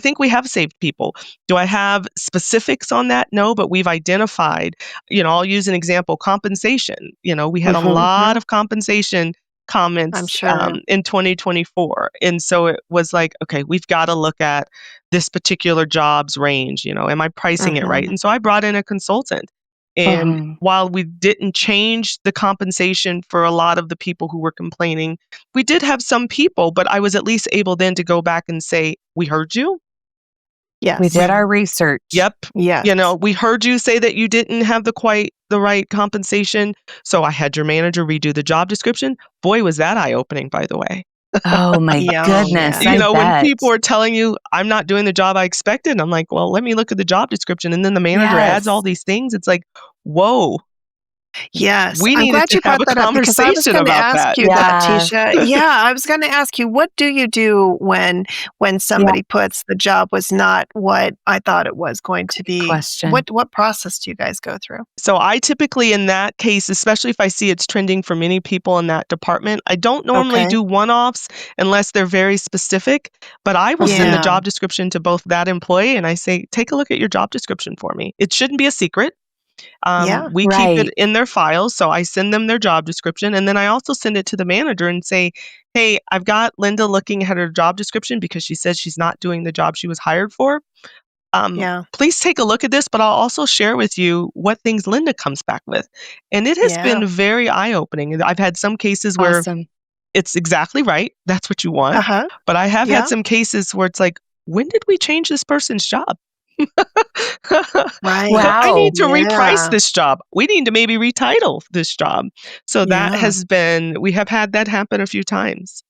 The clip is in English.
think we have saved people. Do I have specifics on that? No, but we've identified, I'll use an example, compensation. We had a lot of compensation I'm comments sure. in 2024. And so it was like, okay, we've got to look at this particular job's range. Am I pricing it right? And so I brought in a consultant. And while we didn't change the compensation for a lot of the people who were complaining, we did have some people, but I was at least able then to go back and say, we heard you. Yes. We did our research. Yep. Yes. We heard you say that you didn't have quite the right compensation. So I had your manager redo the job description. Boy, was that eye-opening, by the way. Oh my goodness. I When bet. people are telling you, I'm not doing the job I expected, I'm like, well, let me look at the job description. And then the manager adds all these things. It's like, whoa. Yes, We I'm needed glad to you have brought a that up because I was conversation going to about ask that. you that, Yeah. Tisha. Yeah, I was going to ask you, what do you do when somebody puts the job was not what I thought it was going to be? Question. What process do you guys go through? So I typically, in that case, especially if I see it's trending for many people in that department, I don't normally do one-offs unless they're very specific, but I will send the job description to both that employee and I say, take a look at your job description for me. It shouldn't be a secret. We keep it in their files, so I send them their job description, and then I also send it to the manager and say, hey, I've got Linda looking at her job description because she says she's not doing the job she was hired for. Please take a look at this, but I'll also share with you what things Linda comes back with. And it has been very eye-opening. I've had some cases where it's exactly right. That's what you want. But I have had some cases where it's like, when did we change this person's job? Right. Wow. I need to reprice this job. We need to maybe retitle this job. So that has been, we have had that happen a few times.